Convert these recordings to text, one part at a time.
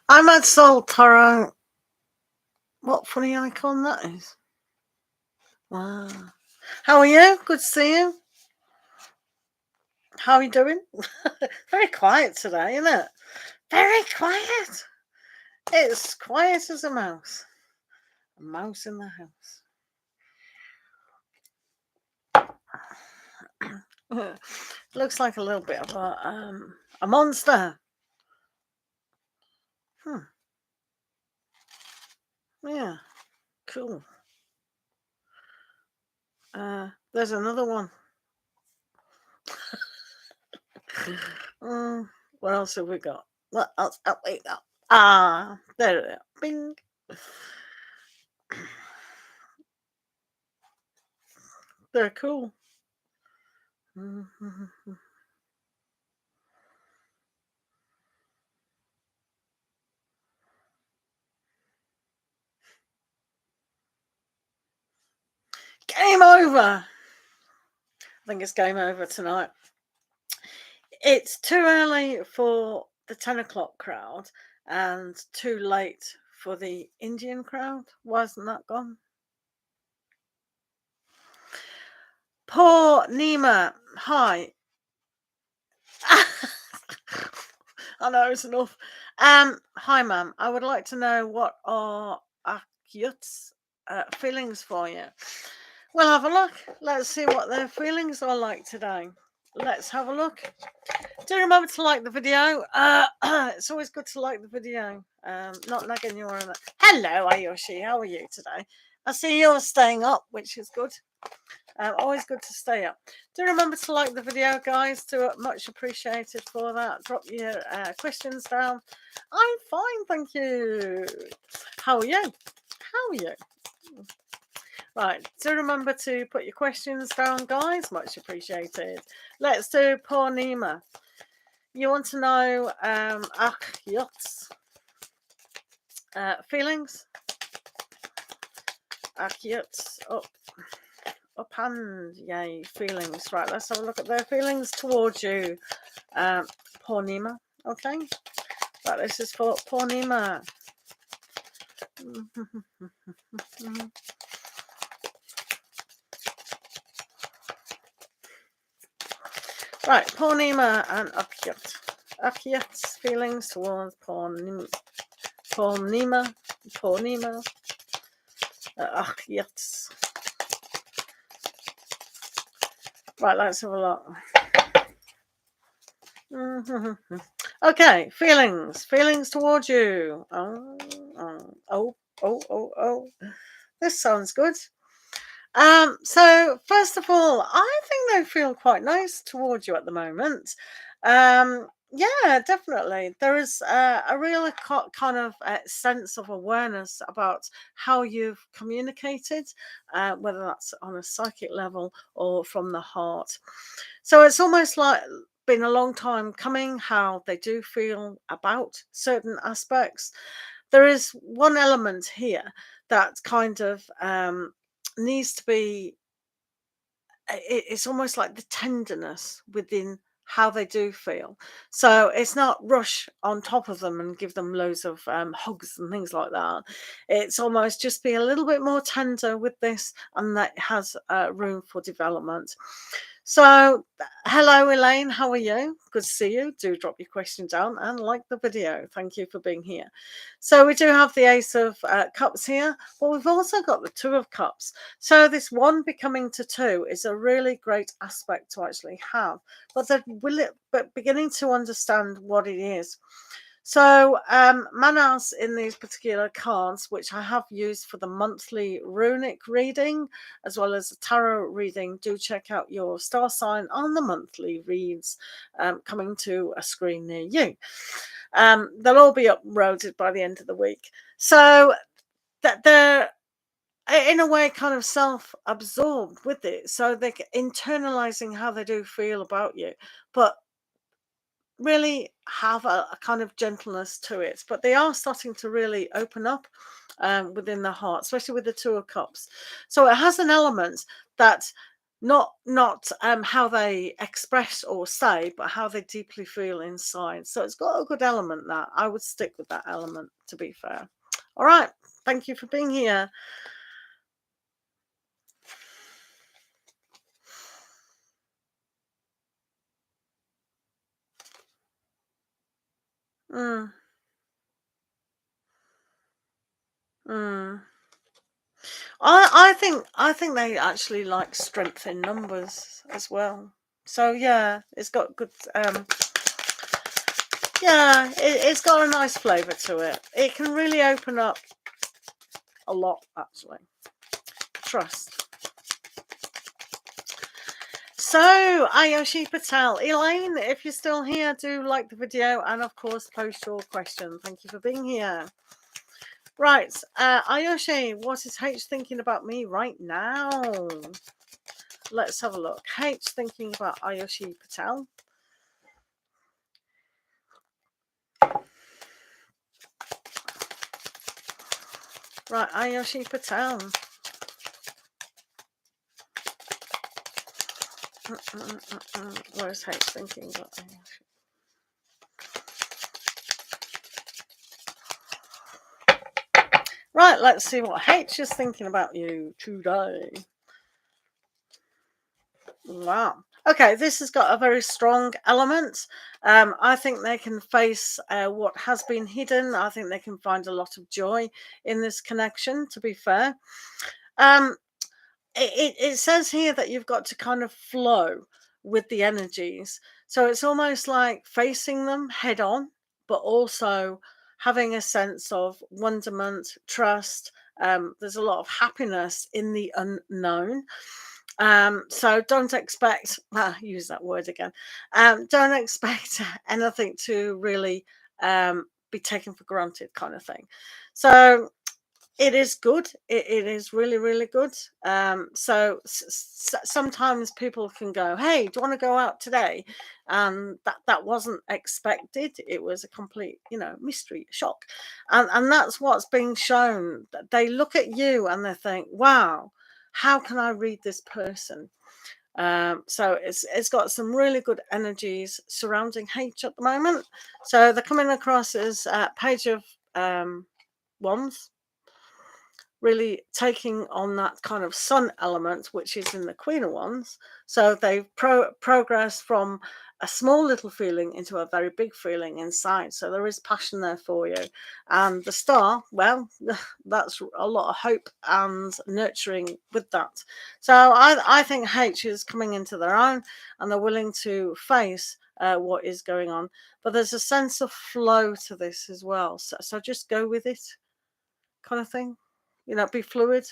I'm at Soul Tarot. What funny icon that is. Wow. How are you? Good to see you. How are you doing? Very quiet today, isn't it? Very quiet. It's quiet as a mouse. A mouse in the house. Looks like a little bit of a monster. Yeah, cool. There's another one. What else have we got? What else have we got? There it is. Bing. They're cool. Game over. I think it's game over tonight. It's too early for the 10 o'clock crowd and too late for the Indian crowd. Why isn't that gone? Poor Nima. Hi. I know it's enough. Hi, ma'am. I would like to know what are Akyut's feelings for you. We'll have a look. Let's see what their feelings are like today. Let's have a look. Do remember to like the video. It's always good to like the video. Not nagging you on it. Hello, Ayoshi. How are you today? I see you're staying up, which is good. Always good to stay up. Do remember to like the video, guys. Much appreciated for that. Drop your questions down. I'm fine, thank you. How are you? How are you? Right, so remember to put your questions down, guys. Much appreciated. Let's do Purnima. You want to know Akhyot's feelings? Akhyot's up and yay feelings. Right, let's have a look at their feelings towards you, Purnima. Okay, right, this is for Purnima. Right, Purnima and Akhyot. Akhyot's feelings towards Purnima. Akhyot's. Right, let's have a look. Okay, feelings towards you. Oh. This sounds good. So first of all, I think they feel quite nice towards you at the moment. Yeah, definitely. There is a real kind of sense of awareness about how you've communicated, whether that's on a psychic level or from the heart. So it's almost like been a long time coming how they do feel about certain aspects. There is one element here that kind of needs to be it's almost like the tenderness within how they do feel. So it's not rush on top of them and give them loads of hugs and things like that. It's almost just be a little bit more tender with this, and that has room for development. So hello Elaine, how are you? Good to see you. Do drop your question down and like the video. Thank you for being here. So we do have the Ace of Cups here, but we've also got the Two of Cups. So this one becoming to two is a really great aspect to actually have, but beginning to understand what it is. So manas in these particular cards, which I have used for the monthly runic reading as well as the tarot reading, do check out your star sign on the monthly reads coming to a screen near you. They'll all be uploaded by the end of the week. So that they're in a way kind of self-absorbed with it, so they're internalizing how they do feel about you, but really have a kind of gentleness to it. But they are starting to really open up within the heart, especially with the Two of Cups. So it has an element that not how they express or say, but how they deeply feel inside. So it's got a good element that I would stick with that element, to be fair. All right, thank you for being here. Mm. Mm. I think they actually like strength in numbers as well. So yeah, it's got good yeah, it's got a nice flavour to it. It can really open up a lot, actually. Trust. So, Ayushi Patel. Elaine, if you're still here, do like the video and, of course, post your question. Thank you for being here. Right, Ayushi, what is H thinking about me right now? Let's have a look. H thinking about Ayushi Patel. Right, Ayushi Patel. What is H thinking about Ayushi? Right, let's see what H is thinking about you today. Wow. Okay, this has got a very strong element. I think they can face what has been hidden. I think they can find a lot of joy in this connection, to be fair. It says here that you've got to kind of flow with the energies. So it's almost like facing them head on, but also having a sense of wonderment, trust. There's a lot of happiness in the unknown. So don't expect, use that word again. Don't expect anything to really be taken for granted, kind of thing. So It is good. It is really, really good. So sometimes people can go, "Hey, do you want to go out today?" And that wasn't expected. It was a complete, mystery shock, and that's what's being shown. That they look at you and they think, "Wow, how can I read this person?" So it's got some really good energies surrounding H at the moment. So they're coming across as Page of Wands, really taking on that kind of sun element, which is in the Queen of Wands. So they've progressed from a small little feeling into a very big feeling inside. So there is passion there for you. And the star, well, that's a lot of hope and nurturing with that. So I think H is coming into their own and they're willing to face what is going on. But there's a sense of flow to this as well. So just go with it, kind of thing. Be fluid,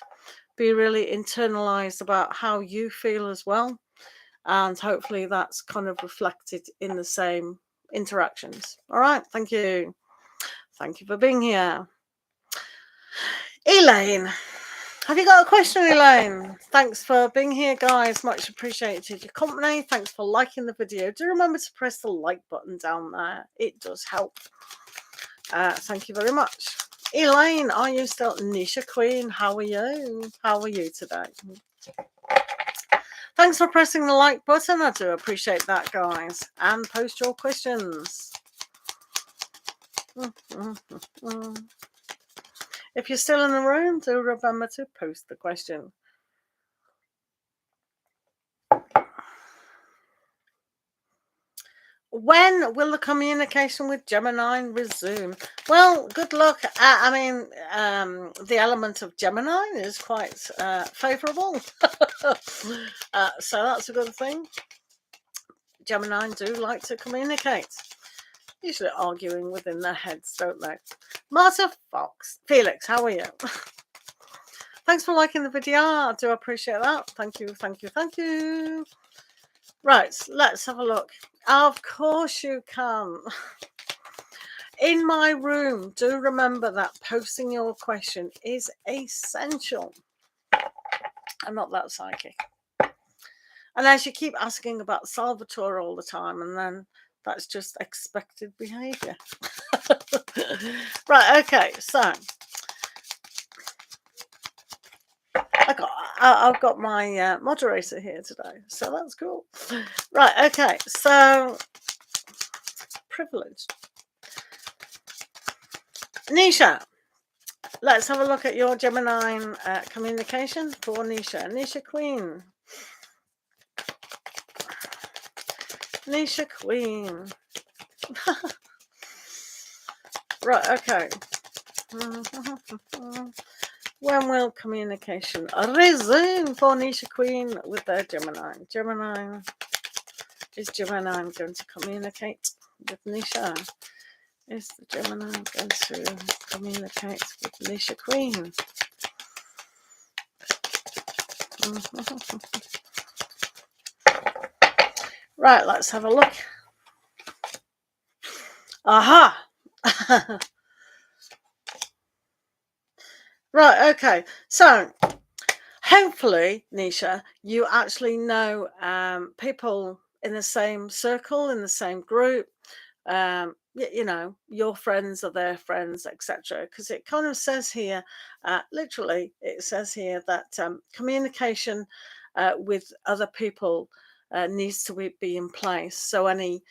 be really internalized about how you feel as well. And hopefully that's kind of reflected in the same interactions. All right. Thank you. Thank you for being here. Elaine, have you got a question, Elaine? Thanks for being here, guys. Much appreciated your company. Thanks for liking the video. Do remember to press the like button down there. It does help. Thank you very much. Elaine, are you still Nisha Queen? How are you? How are you today? Thanks for pressing the like button. I do appreciate that, guys. And post your questions. If you're still in the room, do remember to post the question. When will the communication with Gemini resume? Well, good luck. The element of Gemini is quite favourable. So that's a good thing. Gemini do like to communicate. Usually arguing within their heads, don't they? Marta Fox. Felix, how are you? Thanks for liking the video. I do appreciate that. Thank you, thank you, thank you. Right, let's have a look. Of course you can. In my room, do remember that posting your question is essential. I'm not that psychic. Unless you keep asking about Salvatore all the time, and then that's just expected behaviour. Right, okay, so I've got my moderator here today, so that's cool. Right, okay, so privileged. Nisha, let's have a look at your Gemini communication for Nisha. Nisha Queen. Nisha Queen. Right, okay. When will communication resume for Nisha Queen with their Gemini? Is Gemini going to communicate with Nisha? Is the Gemini going to communicate with Nisha Queen? Right, let's have a look. Aha! Right, okay. So, hopefully, Nisha, you actually know people in the same circle, in the same group. Your friends are their friends, etc. Because it kind of says here, literally, it says here that communication with other people needs to be in place. So any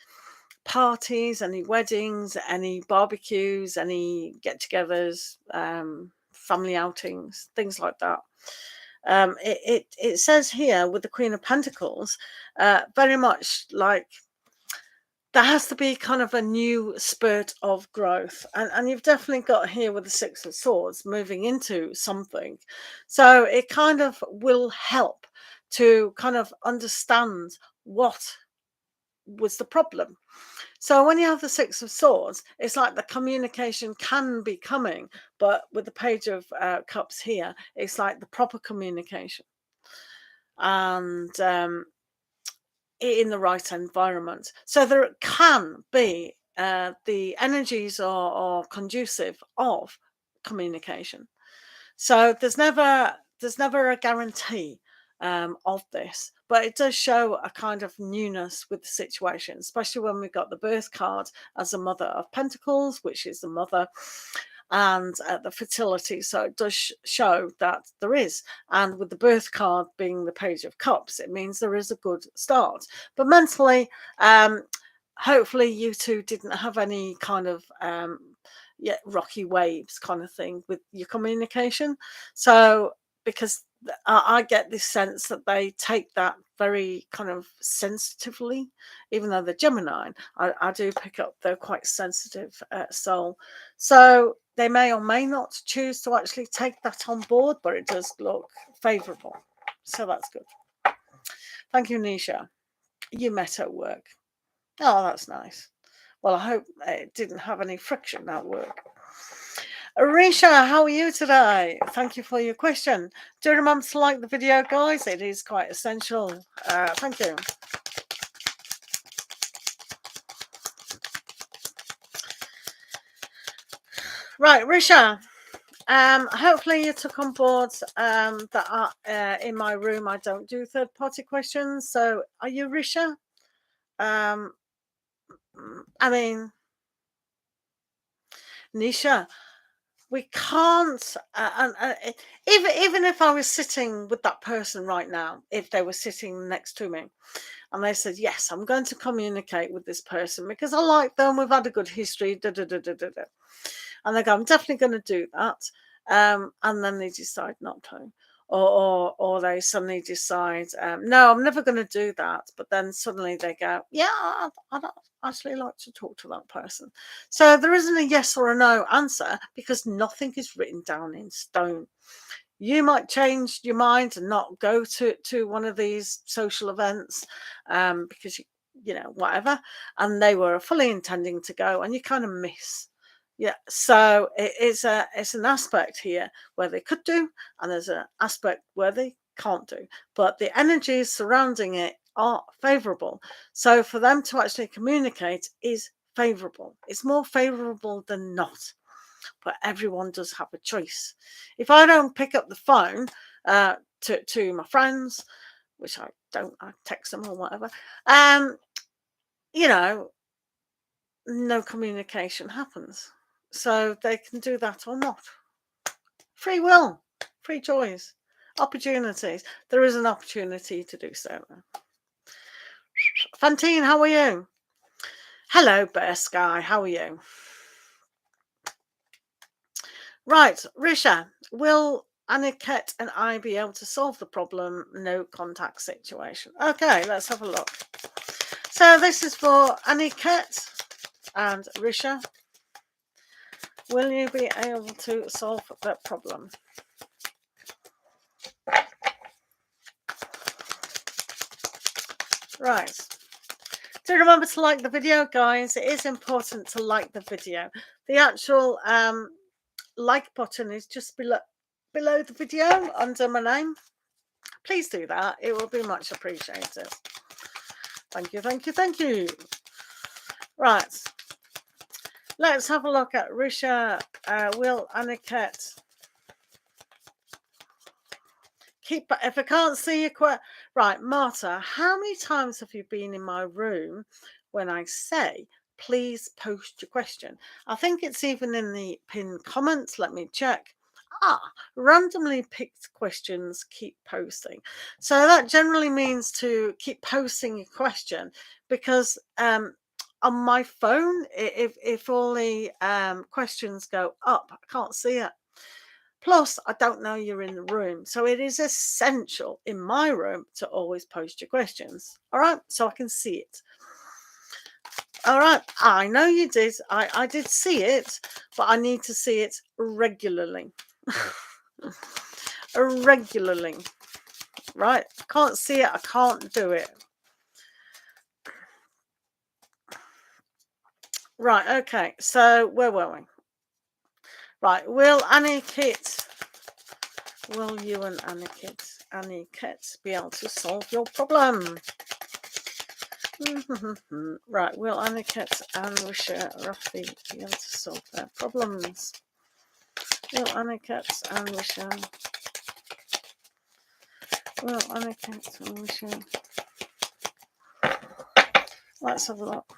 parties, any weddings, any barbecues, any get-togethers, family outings, things like that. It says here with the Queen of Pentacles, very much like there has to be kind of a new spurt of growth, and you've definitely got here with the Six of Swords moving into something, so it kind of will help to kind of understand what was the problem. So when you have the Six of Swords, it's like the communication can be coming, but with the Page of Cups here, it's like the proper communication and in the right environment. So there can be the energies are conducive of communication. So there's never a guarantee of this, but it does show a kind of newness with the situation, especially when we got the birth card as a Mother of Pentacles, which is the mother, and the fertility. So it does show that there is, and with the birth card being the Page of Cups, it means there is a good start. But mentally, hopefully you two didn't have any kind of rocky waves kind of thing with your communication. So because I get this sense that they take that very kind of sensitively, even though they're Gemini. I do pick up they're quite sensitive soul. So they may or may not choose to actually take that on board, but it does look favourable. So that's good. Thank you, Nisha. You met at work. Oh, that's nice. Well, I hope it didn't have any friction at work. Arisha, how are you today? Thank you for your question. Do remember to like the video, guys. It is quite essential. Thank you. Right, Risha. Hopefully you took on board that in my room I don't do third-party questions. So are you Risha? I mean, Nisha, we can't, even if I was sitting with that person right now, if they were sitting next to me and they said, yes, I'm going to communicate with this person because I like them, we've had a good history, da, da, da, da, da, da. And they go, I'm definitely going to do that. And then they decide not to. Or they suddenly decide, no, I'm never going to do that. But then suddenly they go, yeah, I'd actually like to talk to that person. So there isn't a yes or a no answer because nothing is written down in stone. You might change your mind and not go to one of these social events because, whatever. And they were fully intending to go and you kind of miss. Yeah, so it's an aspect here where they could do, and there's an aspect where they can't do. But the energies surrounding it are favourable. So for them to actually communicate is favourable. It's more favourable than not. But everyone does have a choice. If I don't pick up the phone to my friends, which I don't, I text them or whatever, no communication happens. So they can do that or not. Free will, free choice, opportunities. There is an opportunity to do so. Fantine, how are you? Hello, Bear Sky, how are you? Right, Risha, will Aniket and I be able to solve the problem no contact situation? Okay, let's have a look. So this is for Aniket and Risha. Will you be able to solve that problem? Right. Do remember to like the video, guys. It is important to like the video. The actual like button is just below the video under my name. Please do that. It will be much appreciated. Thank you, thank you, thank you. Right. Let's have a look at Risha, Will, Aniket. If I can't see you quite right, Marta, how many times have you been in my room when I say please post your question? I think it's even in the pinned comments. Let me check. Randomly picked questions, keep posting. So that generally means to keep posting your question because on my phone, if all the questions go up, I can't see it. Plus, I don't know you're in the room. So it is essential in my room to always post your questions. All right. So I can see it. All right. I know you did. I did see it, but I need to see it regularly. Regularly. Right. I can't see it. I can't do it. Right. Okay. So where were we? Right. Will you and Aniket be able to solve your problem? Right, will Aniket and Risha roughly be able to solve their problems? Will Aniket and Michelle. Will Aniket and Michelle. Let's have a look.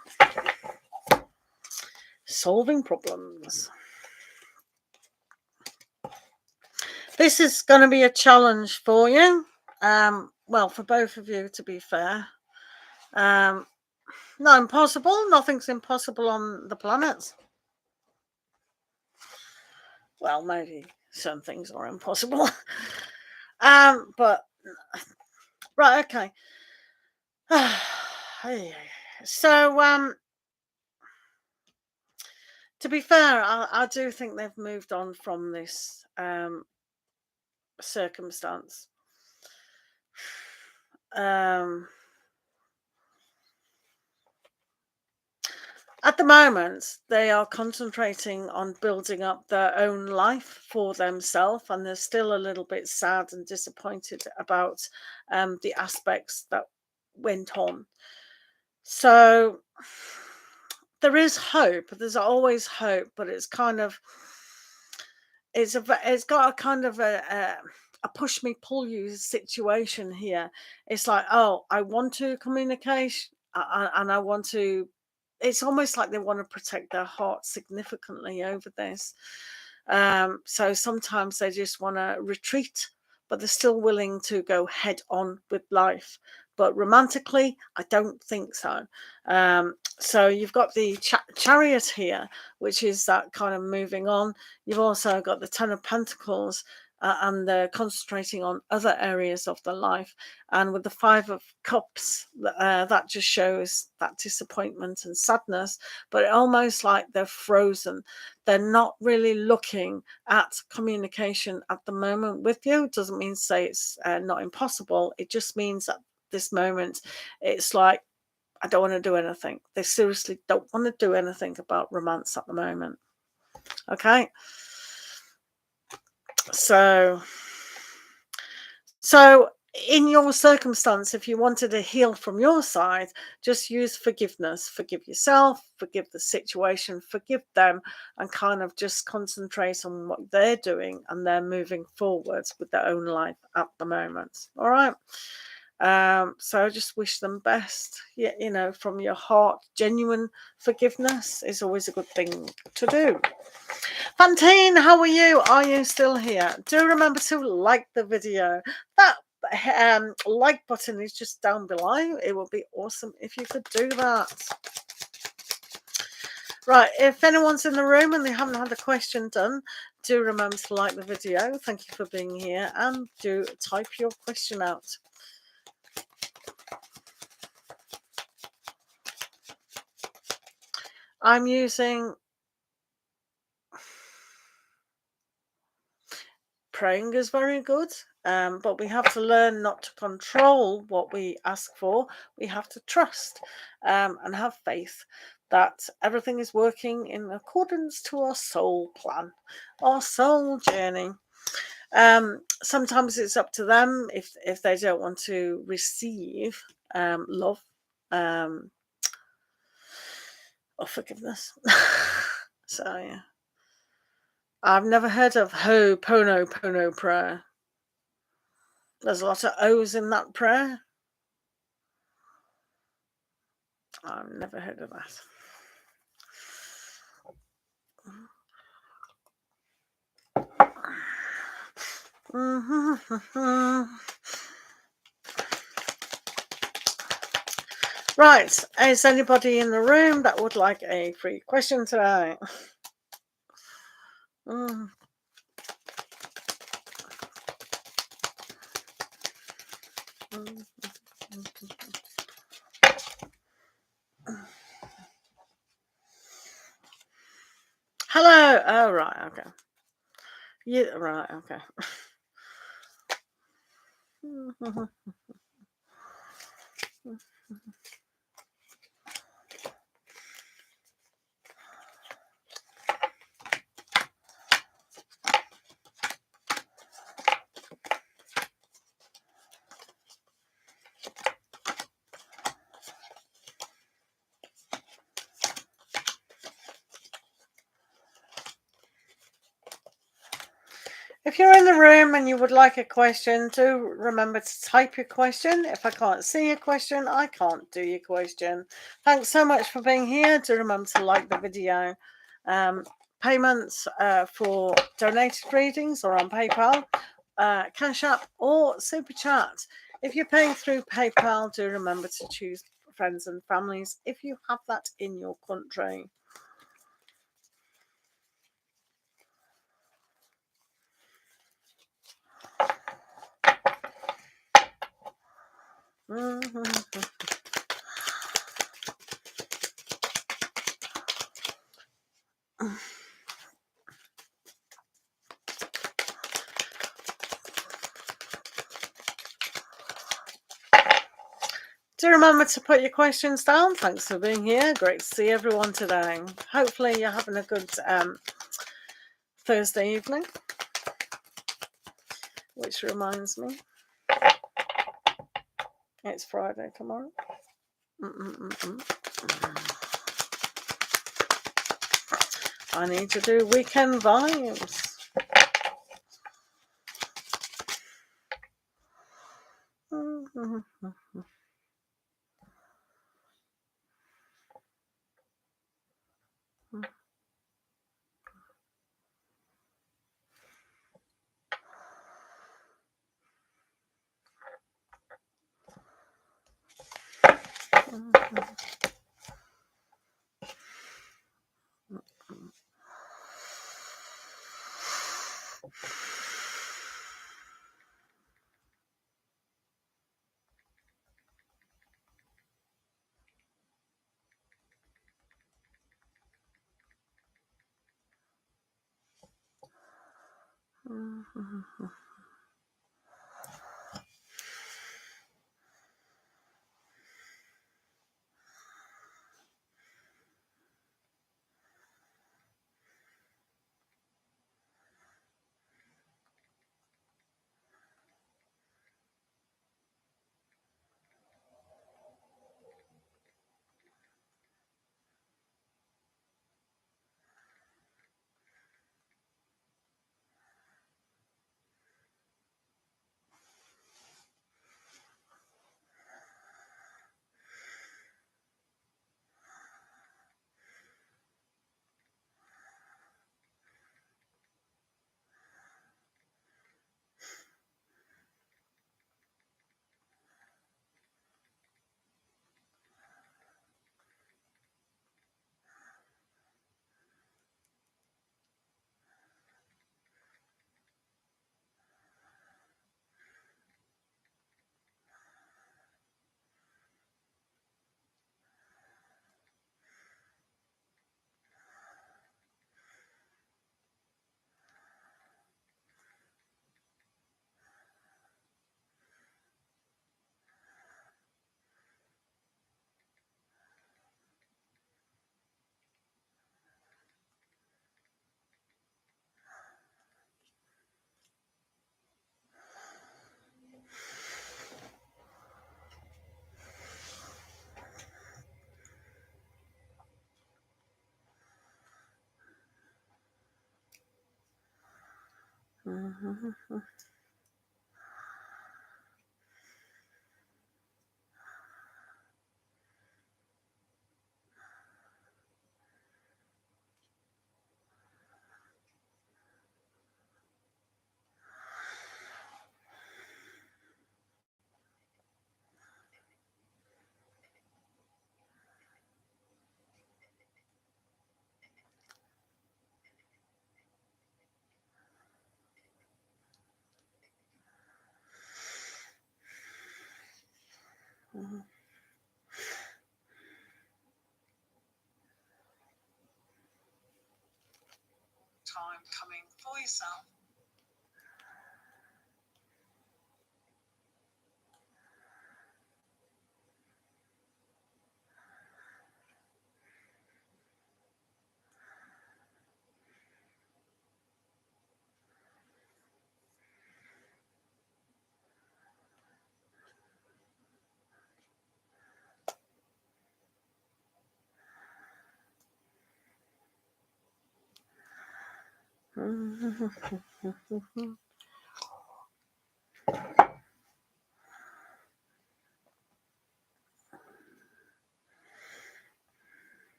Solving problems. This is going to be a challenge for you. Well, for both of you, to be fair. Not impossible. Nothing's impossible on the planets. Well, maybe some things are impossible. But right, okay. So, to be fair, I do think they've moved on from this circumstance. At the moment, they are concentrating on building up their own life for themselves, and they're still a little bit sad and disappointed about the aspects that went on. So there is hope. There's always hope, but it's kind of it's got a kind of a push me pull you situation here. It's like, oh, I want to communicate, and I want to. It's almost like they want to protect their heart significantly over this. So sometimes they just want to retreat, but they're still willing to go head on with life. But romantically, I don't think so. So you've got the Chariot here, which is that kind of moving on. You've also got the Ten of Pentacles, and they're concentrating on other areas of their life. And with the Five of Cups, that just shows that disappointment and sadness, but almost like they're frozen. They're not really looking at communication at the moment with you. It doesn't mean to say it's not impossible. It just means that this moment, it's like, I don't want to do anything. They seriously don't want to do anything about romance at the moment. Okay. So in your circumstance, if you wanted to heal from your side, just use forgiveness. Forgive yourself, forgive the situation, forgive them, and kind of just concentrate on what they're doing, and they're moving forwards with their own life at the moment. All right. So I just wish them best. Yeah, you know, from your heart. Genuine forgiveness is always a good thing to do. Fantine, how are you? Are you still here? Do remember to like the video. That like button is just down below. It would be awesome if you could do that. Right, if anyone's in the room and they haven't had a question done, do remember to like the video. Thank you for being here, and do type your question out. I'm using praying is very good, but we have to learn not to control what we ask for. We have to trust and have faith that everything is working in accordance to our soul plan, our soul journey. Sometimes it's up to them if they don't want to receive love or forgiveness. So yeah, I've never heard of Ho'oponopono prayer. There's a lot of O's in that prayer. I've never heard of that. Right, is anybody in the room that would like a free question today? Hello. Oh, right. Okay. Yeah. Right. Okay. If you're in the room and you would like a question, do remember to type your question. If I can't see your question, I can't do your question. Thanks so much for being here. Do remember to like the video. Payments for donated readings or on PayPal, Cash App or Super Chat. If you're paying through PayPal, do remember to choose friends and families if you have that in your country. Do remember to put your questions down. Thanks for being here. Great to see everyone today. Hopefully you're having a good Thursday evening. Which reminds me, it's Friday tomorrow. I need to do weekend vibes. Time coming for yourself.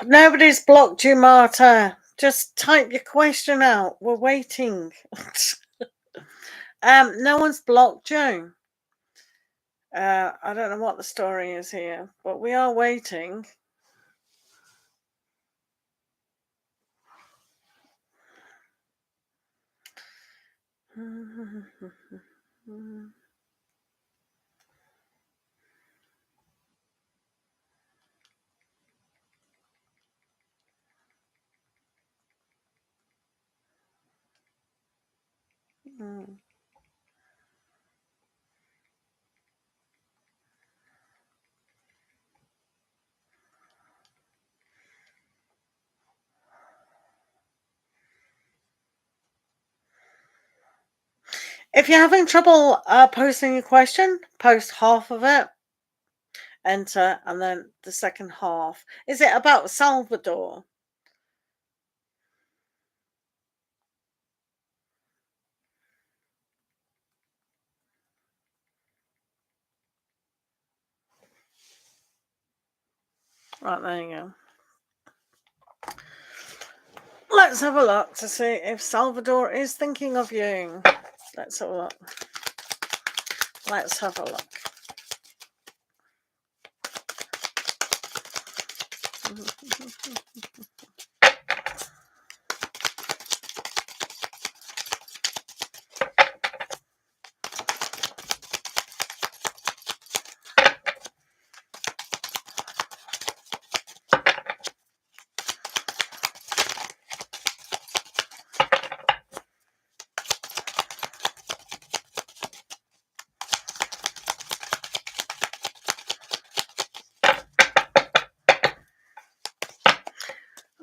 Nobody's blocked you, Marta. Just type your question out. We're waiting. No one's blocked you. I don't know what the story is here, but we are waiting. If you're having trouble posting your question, post half of it, enter, and then the second half. Is it about Salvador? Right, there you go. Let's have a look to see if Salvador is thinking of you. Let's have a look. Let's have a look.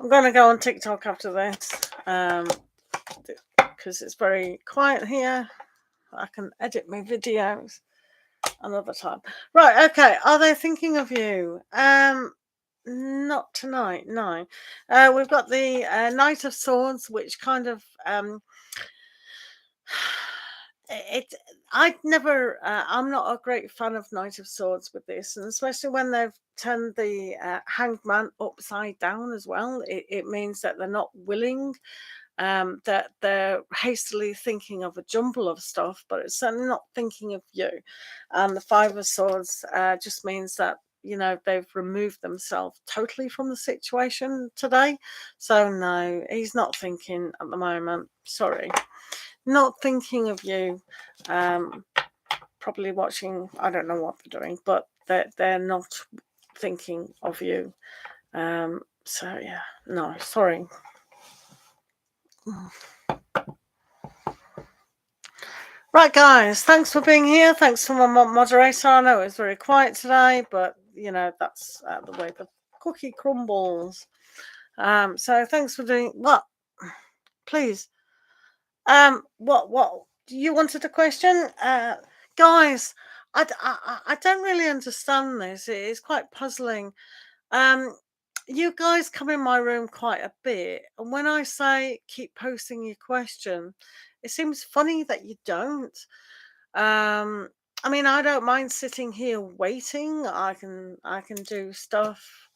I'm going to go on TikTok after this because it's very quiet here. I can edit my videos another time. Right, okay. Are they thinking of you? Not tonight, no. We've got the Knight of Swords, which kind of I'm not a great fan of Knight of Swords with this, and especially when they've turned the Hanged Man upside down as well. It means that they're not willing, that they're hastily thinking of a jumble of stuff, but it's certainly not thinking of you. And the Five of Swords just means that, you know, they've removed themselves totally from the situation today. So no, he's not thinking at the moment. Sorry. Not thinking of you. Probably watching, I don't know what they're doing, but they're not thinking of you. So yeah, no, sorry. Right, guys, thanks for being here. Thanks for my moderator. I know it was very quiet today, but you know, that's the way the cookie crumbles. So thanks for doing what? Please. What you wanted a question? Guys, I don't really understand this. It is quite puzzling. You guys come in my room quite a bit, and when I say keep posting your question, it seems funny that you don't. I mean, I don't mind sitting here waiting. I can do stuff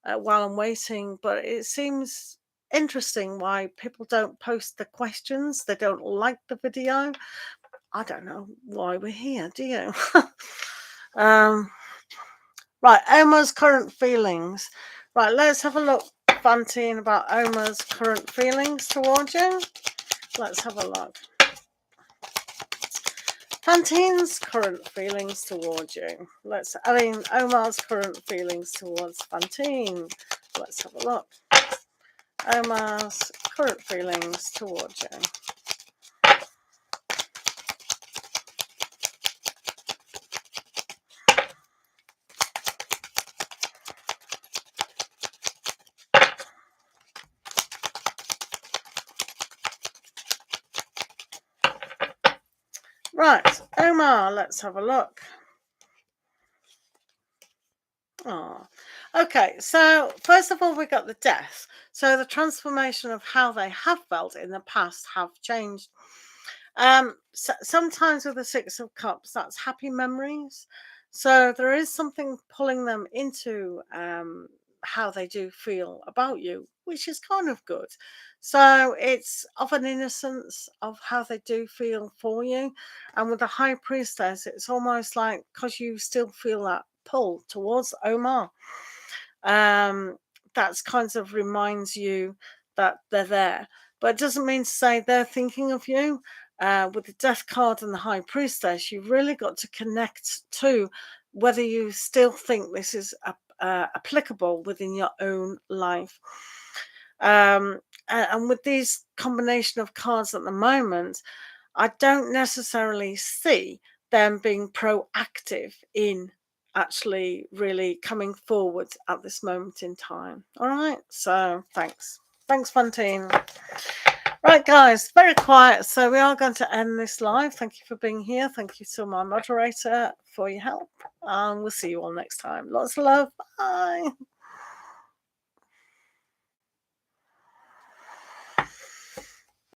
while I'm waiting, but it seems interesting why people don't post the questions. They don't like the video. I don't know why we're here, do you? Right, Omar's current feelings. Right, let's have a look, Fantine, about Omar's current feelings towards you. Let's have a look. Fantine's current feelings towards you. Omar's current feelings towards Fantine. Let's have a look. Omar's current feelings towards you. Right, Omar, let's have a look. Oh, okay. So first of all, we got the death. So the transformation of how they have felt in the past have changed. Sometimes with the Six of Cups, that's happy memories. So there is something pulling them into how they do feel about you, which is kind of good. So it's of an innocence of how they do feel for you. And with the High Priestess, it's almost like because you still feel that pull towards Omar. Um, that's kind of reminds you that they're there. But it doesn't mean to say they're thinking of you. With the Death card and the High Priestess, you've really got to connect to whether you still think this is applicable within your own life. And with these combination of cards at the moment, I don't necessarily see them being proactive in actually really coming forward at this moment in time. All right. So thanks. Thanks, Fantine. Right, guys, very quiet. So we are going to end this live. Thank you for being here. Thank you to my moderator for your help. And we'll see you all next time. Lots of love. Bye.